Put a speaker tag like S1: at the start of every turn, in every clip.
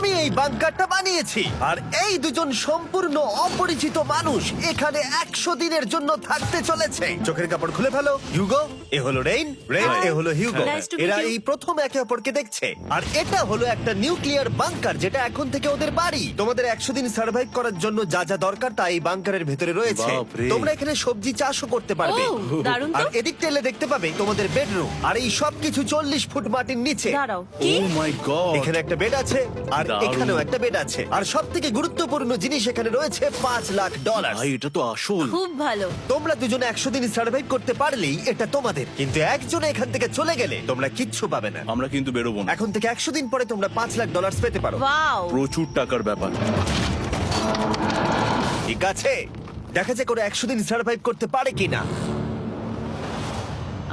S1: আমি এই বাংকারটা বানিয়েছি আর এই দুজন সম্পূর্ণ অপরিচিত মানুষ এখানে 100 দিনের জন্য থাকতে চলেছে। চোখের কাপড় খুলে ফেলো। হিউগো, এ হলো রেইন, এ হলো হিউগো।
S2: Nice to meet
S1: এরা
S2: you.
S1: এই প্রথম একে অপরকে দেখছে। আর এটা হলো একটা নিউক্লিয়ার বাংকার যেটা এখন থেকে ওদের বাড়ি। তোমাদের 100 দিন সার্ভাইভ করার জন্য যা যা দরকার তা এই বাংকারের ভেতরে রয়েছে।
S3: বাপরে।
S1: তোমরা এখানে সবজি চাষও করতে পারবে।
S2: ও, দারুণ তো।
S1: আর এদিক টেলে দেখতে পাবে তোমাদের বেডরুম। আর এই সব কিছু 40 ফুট মাটির নিচে।
S2: দাঁড়াও,
S3: ও
S2: কি?
S3: মাই গড,
S1: এখানে একটা বেড আছে আর
S3: দারুণ।
S1: এখানেও একটা বেড আছে। আর সব থেকে গুরুত্বপূর্ণ জিনিস এখানে রয়েছে $5,00,000।
S3: ভাই এটা তো আসল।
S2: খুব ভালো।
S1: তোমরা দুজনে 100 দিন সার্ভাইভ করতে পারলেই এটা তোমাদের, কিন্তু একজন এখান থেকে চলে গেলে তোমরা কিচ্ছু পাবে না।
S3: আমরা কিন্তু বেরোবো না,
S1: এখন থেকে 100 দিন পরে তোমরা $5,00,000 পেতে পারো।
S2: ওয়াও।
S3: প্রচুর টাকার ব্যাপার।
S1: ঠিক আছে, দেখা যাক ওরা 100 দিন সার্ভাইভ করতে পারে কিনা।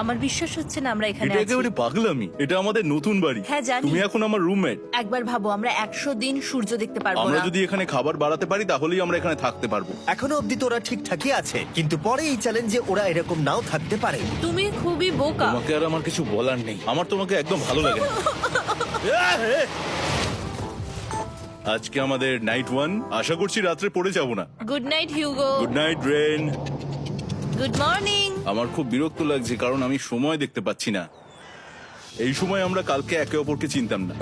S2: আমার বিশ্বাস হচ্ছে না আমরা এখানে
S3: এটা
S2: আছি।
S3: একেবারে পাগলামি। এটা আমাদের নতুন বাড়ি।
S2: হ্যাঁ, জানি।
S3: তুমি এখন আমার রুমমেট।
S2: একবার ভাবো, আমরা 100 দিন সূর্য দেখতে পারবো
S3: আমরা
S2: না।
S3: যদি এখানে খাবার বাড়াতে পারি তাহলেই আমরা এখানে থাকতে পারবো।
S1: এখনো অব্দি তো ওরা ঠিকঠাকই আছে, কিন্তু পরে এই চ্যালেঞ্জে ওরা এরকম নাও থাকতে পারে।
S2: তুমি খুবই বোকা।
S3: তোমাকে আর আমার কিছু বলার নেই। আমার তোমাকে একদম ভালো লাগে না। আজকে আমাদের নাইট 1। আশা করছি রাত্রে পড়ে যাব না।
S2: Good night Hugo.
S3: Good night Ren.
S2: Good morning.
S3: আমার খুব বিরক্ত লাগছে কারণ আমি সময় দেখতে পাচ্ছি না। এই সময় আমরা কালকে একে অপরকে চিনতাম না,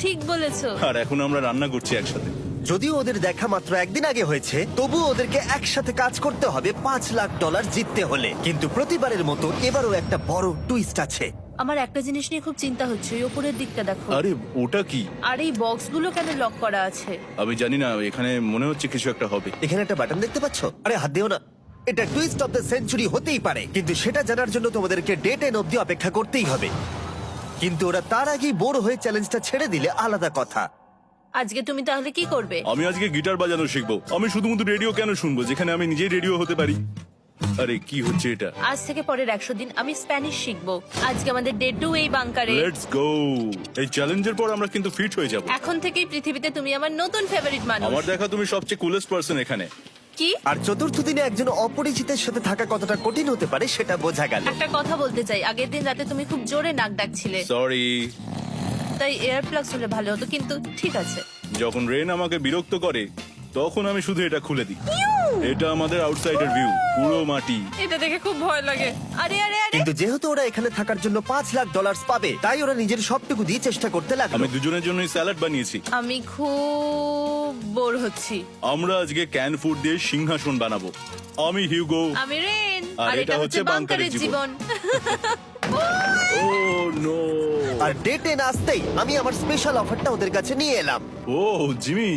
S2: ঠিক বলেছো।
S3: আর এখন আমরা রান্না করছি একসাথে।
S1: যদিও ওদের দেখা মাত্র একদিন আগে হয়েছে, তবুও ওদেরকে একসাথে কাজ করতে হবে $5,00,000 জিততে হলে। কিন্তু প্রতিবারের মতো এবারও একটা বড় টুইস্ট আছে।
S2: আমার একটা জিনিস নিয়ে খুব চিন্তা হচ্ছে, ওই উপরের দিকটা দেখো।
S3: আরে ওটা কি?
S2: আর এই বক্সগুলো কেন লক করা আছে?
S3: আমি জানি না, এখানে মনে হচ্ছে কিছু একটা হবে।
S1: এখানে একটা বাটন দেখতে পাচ্ছ? আরে হাত দিও না। এটা টুইস্ট অফ দ্য সেঞ্চুরি হতেই পারে, কিন্তু সেটা জানার জন্য তোমাদেরকে ডে 10 অব্দি অপেক্ষা করতেই হবে। কিন্তু ওরা তার আগেই বোর হয়ে চ্যালেঞ্জটা ছেড়ে দিলে আলাদা কথা।
S2: আজকে তুমি তাহলে কি করবে?
S3: আমি আজকে গিটার বাজানো শিখবো। আমি শুধুমাত্র রেডিও কেন শুনবো যেখানে আমি নিজেই রেডিও হতে পারি? আরে কি হচ্ছে এটা?
S2: আজ থেকে পরের 100 দিন আমি স্প্যানিশ শিখবো। আজকে আমাদের ডে 2 এই বাংকারে।
S3: Let's go. এই চ্যালেঞ্জের পর আমরা কিন্তু ফিট হয়ে যাব।
S2: এখন থেকেই পৃথিবীতে তুমি আমার নতুন ফেভারিট মানুষ।
S3: আমার দেখা তুমি সবচেয়ে কুলেস্ট পারসন এখানে।
S2: কি?
S1: আর চতুর্থ দিনে একজন অপরিচিতের সাথে থাকা কতটা কঠিন হতে পারে সেটা বোঝা গেল।
S2: একটা কথা বলতে চাই, আগের দিন রাতে তুমি খুব জোরে নাক ডাকছিলে,
S3: সরি।
S2: তাই এয়ার প্লাগস হলে ভালো হতো, কিন্তু ঠিক আছে।
S3: যখন রেন আমাকে বিরক্ত করে তখন আমি শুধু এটা খুলে দিই। এটা আমাদের আউটসাইডার ভিউ, পুরো মাটি।
S2: এটা দেখে খুব ভয় লাগে। আরে আরে আরে,
S1: কিন্তু যেহেতু ওরা এখানে থাকার জন্য $5,00,000 পাবে, তাই ওরা নিজের সবটুকু দিয়ে চেষ্টা করতে লাগলো।
S3: আমি দুজনের জন্যই স্যালাড বানিয়েছি।
S2: আমি খুব বোর হচ্ছি।
S3: আমরা আজকে ক্যান ফুড দিয়ে সিংহাসন বানাবো। আমি হিউগো।
S2: আমি রেন,
S3: আর
S2: আর এটা হচ্ছে বাংকারের জীবন।
S3: ও নো।
S1: আর ডে 10 আসতেই আমি আমার স্পেশাল অফারটা ওদের কাছে নিয়ে এলাম।
S3: ও জিমি।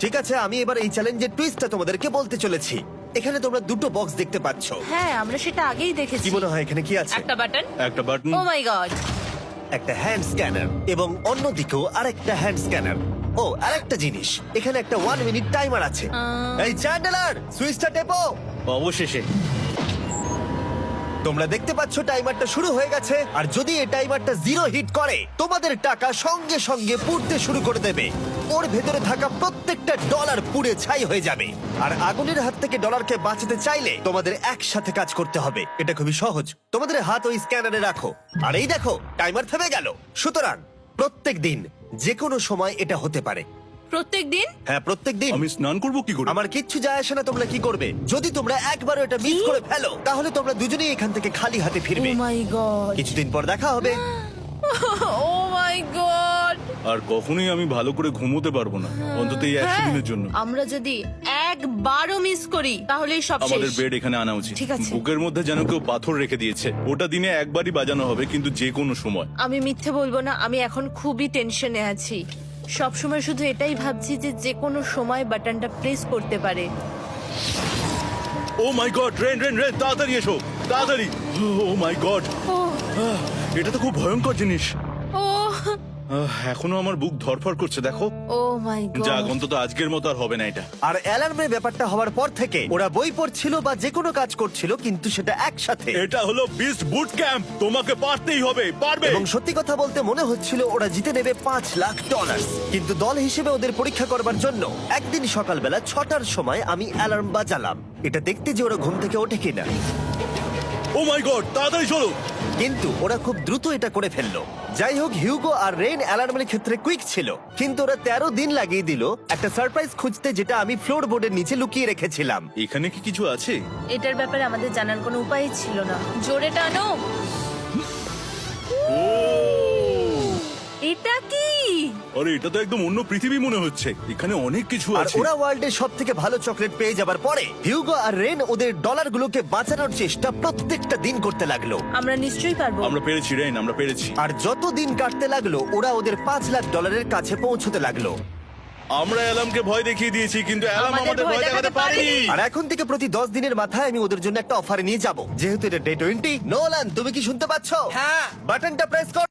S1: ঠিক আছে, আমি এবার এই চ্যালেঞ্জের টুইস্টটা তোমাদেরকে বলতে চলেছি। এখানে তোমরা দুটো বক্স দেখতে পাচ্ছ।
S2: হ্যাঁ, আমরা সেটা আগেই দেখেছি।
S1: কি মনে হয় এখানে কি আছে?
S2: একটা বাটন।
S3: একটা বাটন।
S2: ও মাই গড।
S1: একটা হ্যান্ড স্ক্যানার এবং অন্যদিকেও আরেকটা হ্যান্ড স্ক্যানার। ও, আরেকটা জিনিস, এখানে একটা 1 মিনিট টাইমার আছে। এই চ্যান্ডেলার, সুইচটা টেপো।
S3: অবশেষে।
S1: তোমরা দেখতে পাচ্ছ টাইমারটা শুরু হয়ে গেছে। আর যদি এই টাইমারটা 0 হিট করে, তোমাদের টাকা সঙ্গে সঙ্গে পুড়তে শুরু করে দেবে। ওর ভেতরে থাকা প্রত্যেকটা ডলার পুড়ে ছাই হয়ে যাবে। আর আগুনের হাত থেকে ডলারকে বাঁচাতে চাইলে তোমাদের একসাথে কাজ করতে হবে। এটা খুবই সহজ। তোমাদের হাত ওই স্ক্যানারে রাখো, আর এই দেখো টাইমার থেমে গেল। সুতরাং প্রত্যেক দিন যে কোনো সময় এটা হতে পারে।
S2: প্রত্যেকদিন?
S1: হ্যাঁ, প্রত্যেক দিন।
S3: আমি স্নান করব কি করে?
S1: আমার কিচ্ছু যায় আসে না তোমরা কি করবে। যদি তোমরা একবারও এটা মিস করে ফেলো, তাহলে তোমরা দুজনেই এখান থেকে খালি হাতে
S2: ও
S1: ফিরবে।
S2: মাই গড।
S1: কিছুদিন পর দেখা হবে।
S2: ও মাই গড।
S3: আর কখনোই আমি ভালো করে ঘুমোতে পারবো না, অন্তত এই 100 দিনের জন্য।
S2: আমরা যদি একবারও মিস করি তাহলেই সব
S3: আমাদের
S2: শেষ।
S3: বেড এখানে আনা উচিত।
S2: ঠিক আছে।
S3: বুকের মধ্যে যেন কেউ পাথর রেখে দিয়েছে। ওটা দিনে একবারই বাজানো হবে, কিন্তু যে কোনো সময়।
S2: আমি মিথ্যে বলবো না, আমি এখন খুবই টেনশনে আছি। সব সময় শুধু এটাই ভাবছি যে যে কোনো সময় বাটনটা প্রেস করতে পারে।
S3: ও মাই গড, রেন রেন রেন, তাড়াতাড়ি এসো, তাড়াতাড়ি। ও মাই গড,
S2: ও
S3: এটা তো খুব ভয়ঙ্কর জিনিস।
S2: ও
S3: এখনো আমার বুক ধরফর করছে, দেখো।
S2: ও মাই
S3: যাক,
S2: গড।
S3: অন্তত আজকের মতো আর হবে না এটা।
S1: আর অ্যালার্মের ব্যাপারটা হওয়ার পর থেকে ওরা বই পড়ছিল বা যে কোনো কাজ করছিল, কিন্তু সেটা একসাথে।
S3: এটা হলো বিস্ট বুট ক্যাম্প, তোমাকে পারতেই হবে, পারবে।
S1: এবং সত্যি কথা বলতে মনে হচ্ছিল ওরা জিতে নেবে $5,00,000। কিন্তু দল হিসেবে ওদের পরীক্ষা করবার জন্য একদিন সকালবেলা 6টার সময় আমি অ্যালার্ম বাজালাম, এটা দেখতে যে ওরা ঘুম থেকে ওঠে কিনা।
S3: ও মাই গড, তাড়াতাড়ি চলো।
S1: কিন্তু ওরা খুব দ্রুত এটা করে ফেললো। যাই হোক, হিউগো আর রেন অ্যালার্মের ক্ষেত্রে কুইক ছিল, কিন্তু ওরা 13 দিন লাগিয়ে দিল একটা সারপ্রাইজ খুঁজতে, যেটা আমি ফ্লোর বোর্ডের নিচে লুকিয়ে রেখেছিলাম।
S3: এখানে কি কিছু আছে?
S2: এটার ব্যাপারে আমাদের জানার কোনো উপায় ছিল না। জোরে টানো।
S3: ও
S2: এটা কি?
S3: আরে, এটা তো একদম অন্য পৃথিবী মনে হচ্ছে। এখানে অনেক কিছু
S1: আর
S3: আছে।
S1: ওরা ওয়ার্ল্ডের সব থেকে ভালো চকলেট পেয়ে যাবার পরে হিউগো আর রেন ওদের ডলারগুলোকে বাঁচানোর চেষ্টা প্রত্যেকটা দিন করতে লাগলো।
S2: আমরা নিশ্চয়ই পারবো।
S3: আমরা পেরেছি রেন, আমরা পেরেছি।
S1: আর যত দিন কাটতে লাগলো, ওরা ওদের $5,00,000 কাছে পৌঁছতে লাগলো।
S3: আমরা অ্যালামকে ভয় দেখিয়ে দিয়েছি, কিন্তু অ্যালাম
S2: আমাদের
S3: আমাদের ভয় দেখাতে পারেনি।
S1: আর এখন থেকে প্রতি 10 দিনের মাথায় আমি ওদের জন্য একটা অফার নিয়ে যাব, যেহেতু এটা ডে 20। নোলান, তুমি কি শুনতে পাচ্ছ?
S4: হ্যাঁ।
S1: বাটনটা প্রেস কর।